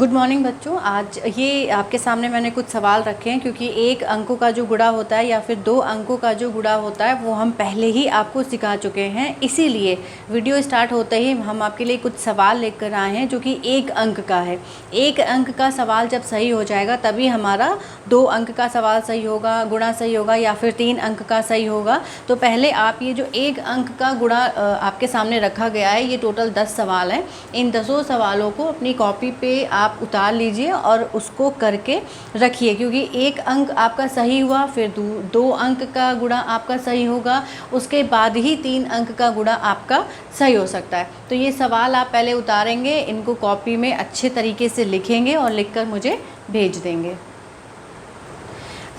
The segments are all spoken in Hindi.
गुड मॉर्निंग बच्चों। आज ये आपके सामने मैंने कुछ सवाल रखे हैं क्योंकि एक अंकों का जो गुणा होता है या फिर 2 अंकों का जो गुणा होता है वो हम पहले ही आपको सिखा चुके हैं। इसीलिए वीडियो स्टार्ट होते ही हम आपके लिए कुछ सवाल लेकर आए हैं जो कि 1 अंक का है। 1 अंक का सवाल जब सही हो जाएगा तभी हमारा 2 अंक का सवाल सही होगा, गुणा सही होगा या फिर 3 अंक का सही होगा। तो पहले आप ये जो 1 अंक का गुणा आपके सामने रखा गया है, ये टोटल 10 सवाल हैं। इन 10 सवालों को अपनी कॉपी पे आप उतार लीजिए और उसको करके रखिए, क्योंकि 1 अंक आपका सही हुआ, फिर 2 अंक का गुणा आपका सही होगा, उसके बाद ही 3 अंक का गुणा आपका सही हो सकता है। तो ये सवाल आप पहले उतारेंगे, इनको कॉपी में अच्छे तरीके से लिखेंगे और लिखकर मुझे भेज देंगे।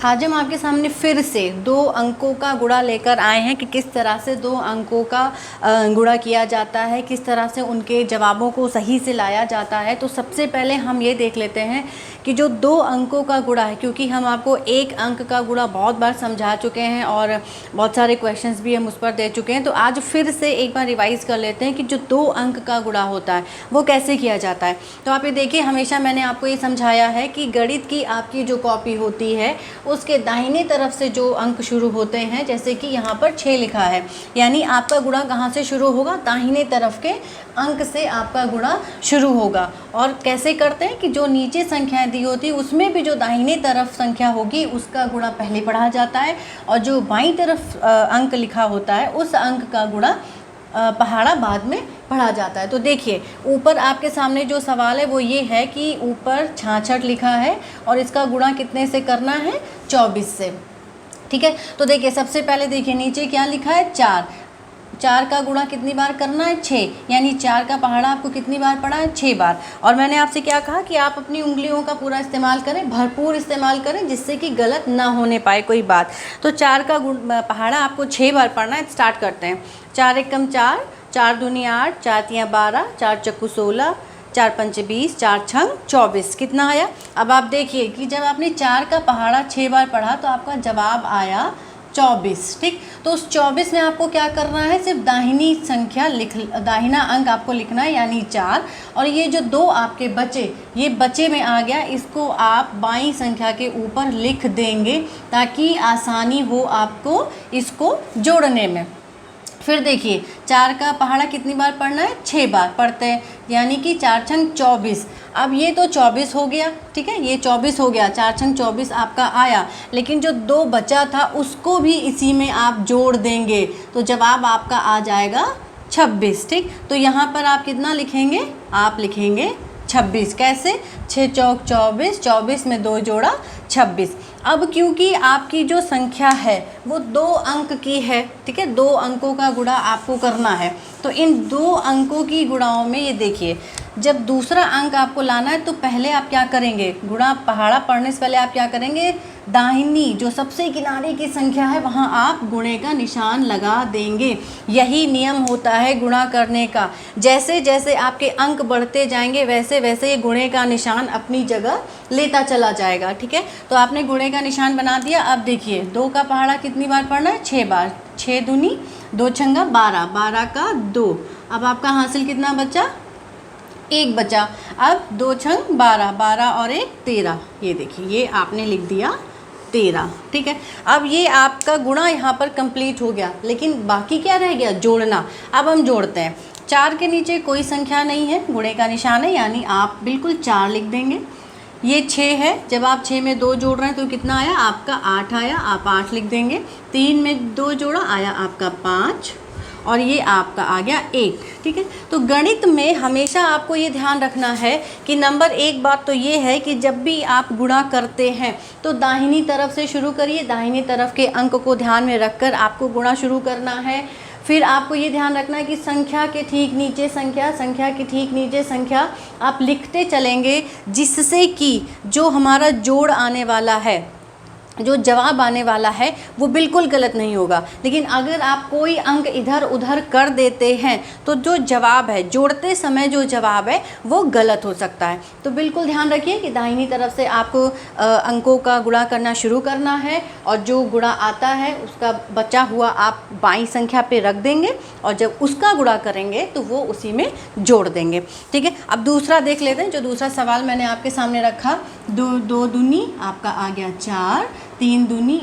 आज हम आपके सामने फिर से 2 अंकों का गुणा लेकर आए हैं कि किस तरह से 2 अंकों का गुणा किया जाता है, किस तरह से उनके जवाबों को सही से लाया जाता है। तो सबसे पहले हम ये देख लेते हैं कि जो 2 अंकों का गुणा है, क्योंकि हम आपको 1 अंक का गुणा बहुत बार समझा चुके हैं और बहुत सारे क्वेश्चंस भी हम उस पर दे चुके हैं। तो आज फिर से एक बार रिवाइज़ कर लेते हैं कि जो 2 अंक का गुणा होता है वो कैसे किया जाता है। तो आप ये देखिए, हमेशा मैंने आपको ये समझाया है कि गणित की आपकी जो कॉपी होती है उसके दाहिने तरफ से जो अंक शुरू होते हैं, जैसे कि यहाँ पर 6 लिखा है, यानी आपका गुणा कहाँ से शुरू होगा, दाहिने तरफ के अंक से आपका गुणा शुरू होगा। और कैसे करते हैं कि जो नीचे संख्याएं दी होती है उसमें भी जो दाहिने तरफ संख्या होगी उसका गुणा पहले पढ़ा जाता है और जो बाईं तरफ अंक लिखा होता है उस अंक का गुणा पहाड़ा बाद में पढ़ा जाता है। तो देखिए, ऊपर आपके सामने जो सवाल है वो ये है कि ऊपर 66 लिखा है और इसका गुणा कितने से करना है, 24 से। ठीक है, तो देखिए सबसे पहले देखिए नीचे क्या लिखा है, 4 का गुणा कितनी बार करना है, 6, यानी 4 का पहाड़ा आपको कितनी बार पढ़ा है, 6 बार। और मैंने आपसे क्या कहा कि आप अपनी उंगलियों का पूरा इस्तेमाल करें, भरपूर इस्तेमाल करें, जिससे कि गलत ना होने पाए कोई बात। तो 4 का पहाड़ा आपको 6 बार पढ़ना है। स्टार्ट करते हैं। 4 एकम 4, 4 दूनी 8, 4 तियाँ 12, 4 चक्कू 16, 4 पंचे 20, 4 छंग 24। कितना आया? अब आप देखिए कि जब आपने 4 का पहाड़ा 6 बार पढ़ा तो आपका जवाब आया 24। ठीक, तो उस 24 में आपको क्या करना है, सिर्फ दाहिनी संख्या दाहिना अंक आपको लिखना है, यानी 4। और ये जो 2 आपके बचे, ये बचे में आ गया, इसको आप बाईं संख्या के ऊपर लिख देंगे ताकि आसानी हो आपको इसको जोड़ने में। फिर देखिए 4 का पहाड़ा कितनी बार पढ़ना है, 6 बार पढ़ते हैं, यानी कि 4 छंग 24। अब ये तो 24 हो गया, ठीक है, ये 24 हो गया, 4 छंग 24 आपका आया। लेकिन जो 2 बचा था उसको भी इसी में आप जोड़ देंगे तो जवाब आपका आ जाएगा 26। ठीक, तो यहाँ पर आप कितना लिखेंगे, आप लिखेंगे 26। कैसे, 6 चौक 24, 24 में 2 जोड़ा 26। अब क्योंकि आपकी जो संख्या है वो 2 अंक की है, ठीक है, 2 अंकों का गुणा आपको करना है। तो इन 2 अंकों की गुणाओं में ये देखिए, जब दूसरा अंक आपको लाना है तो पहले आप क्या करेंगे, गुणा पहाड़ा पढ़ने से पहले आप क्या करेंगे, दाहिनी जो सबसे किनारे की संख्या है वहाँ आप गुणे का निशान लगा देंगे। यही नियम होता है गुणा करने का। जैसे जैसे आपके अंक बढ़ते जाएंगे वैसे वैसे ये गुणे का निशान अपनी जगह लेता चला जाएगा। ठीक है, तो आपने गुणे का निशान बना दिया। अब देखिए 2 का पहाड़ा कितनी बार पढ़ना है, 6 बार, 6 दूनी 2 छंगा 12, 12 का 2। अब आपका हासिल कितना बचा, 1 बचा। अब 2 छंग 12, 12 और 1 13। ये देखिए, ये आपने लिख दिया 13। ठीक है, अब ये आपका गुणा यहाँ पर कंप्लीट हो गया, लेकिन बाकी क्या रह गया, जोड़ना। अब हम जोड़ते हैं। 4 के नीचे कोई संख्या नहीं है, गुणे का निशान है, यानी आप बिल्कुल 4 लिख देंगे। ये 6 है, जब आप 6 में 2 जोड़ रहे हैं तो कितना आया, आपका 8 आया, आप 8 लिख देंगे। 3 में 2 जोड़ा, आया आपका 5, और ये आपका आ गया 1। ठीक है, तो गणित में हमेशा आपको ये ध्यान रखना है कि नंबर 1 बात तो ये है कि जब भी आप गुणा करते हैं तो दाहिनी तरफ से शुरू करिए, दाहिनी तरफ के अंक को ध्यान में रखकर आपको गुणा शुरू करना है। फिर आपको ये ध्यान रखना है कि संख्या के ठीक नीचे संख्या, संख्या के ठीक नीचे संख्या आप लिखते चलेंगे, जिससे कि जो हमारा जोड़ आने वाला है जो जवाब आने वाला है वो बिल्कुल गलत नहीं होगा। लेकिन अगर आप कोई अंक इधर उधर कर देते हैं तो जो जवाब है, जोड़ते समय जो जवाब है वो गलत हो सकता है। तो बिल्कुल ध्यान रखिए कि दाहिनी तरफ से आपको अंकों का गुणा करना शुरू करना है और जो गुणा आता है उसका बचा हुआ आप बाईं संख्या पे रख देंगे और जब उसका गुणा करेंगे तो वो उसी में जोड़ देंगे। ठीक है, अब दूसरा देख लेते हैं। जो दूसरा सवाल मैंने आपके सामने रखा, दो दूनी आपका आ गया 4, 3 दूनी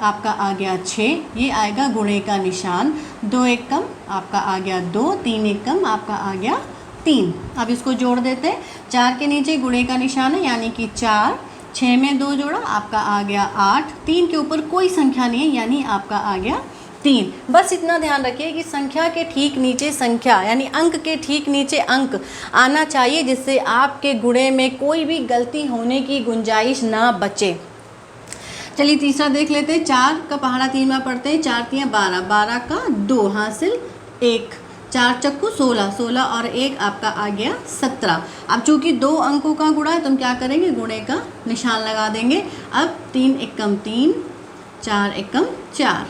आपका आ गया 6, ये आएगा गुणे का निशान। 2 एक कम आपका आ गया 2, 3 एक कम आपका आ गया 3। अब इसको जोड़ देते हैं। 4 के नीचे गुणे का निशान है यानी कि 4, 6 में 2 जोड़ा आपका आ गया 8, 3 के ऊपर कोई संख्या नहीं है यानी आपका आ गया 3। बस इतना ध्यान रखिए कि संख्या के ठीक नीचे संख्या यानी अंक के ठीक नीचे अंक आना चाहिए, जिससे आपके गुणे में कोई भी गलती होने की गुंजाइश ना बचे। चलिए तीसरा देख लेते हैं। 4 का पहाड़ा 3 बार पढ़ते हैं। 4 3 12, 12 का 2 हासिल 1, 4 चक्कू 16, 16 और 1 आपका आ गया 17। अब चूंकि 2 अंकों का गुणा है तो हम क्या करेंगे, गुणे का निशान लगा देंगे। अब 3 एकम 3, 4 एकम 4।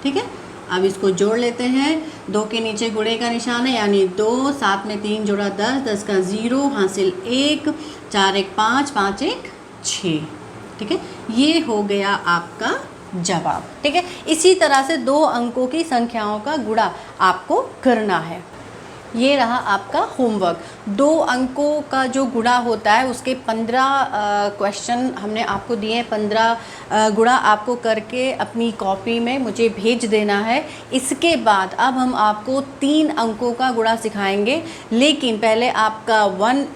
ठीक है, अब इसको जोड़ लेते हैं। 2 के नीचे गुणे का निशान है यानी 2, 7 में 3 जोड़ा 10, 10 का 0 हासिल 1, 4 एक 5, 5 एक 6। ठीक है, ये हो गया आपका जवाब। ठीक है, इसी तरह से 2 अंकों की संख्याओं का गुणा आपको करना है। ये रहा आपका होमवर्क। 2 अंकों का जो गुणा होता है उसके 15 क्वेश्चन हमने आपको दिए हैं। 15 गुणा आपको करके अपनी कॉपी में मुझे भेज देना है। इसके बाद अब हम आपको 3 अंकों का गुणा सिखाएंगे, लेकिन पहले आपका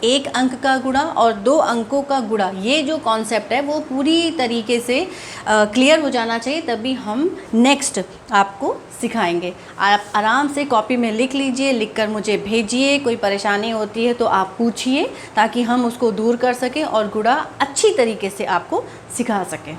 1 अंक का गुणा और 2 अंकों का गुणा, ये जो कॉन्सेप्ट है वो पूरी तरीके से क्लियर हो जाना चाहिए, तभी हम नेक्स्ट आपको सिखाएंगे। आप आराम से कॉपी में लिख लीजिए, लिखकर मुझे भेजिए। कोई परेशानी होती है तो आप पूछिए ताकि हम उसको दूर कर सकें और गुणा अच्छी तरीके से आपको सिखा सकें।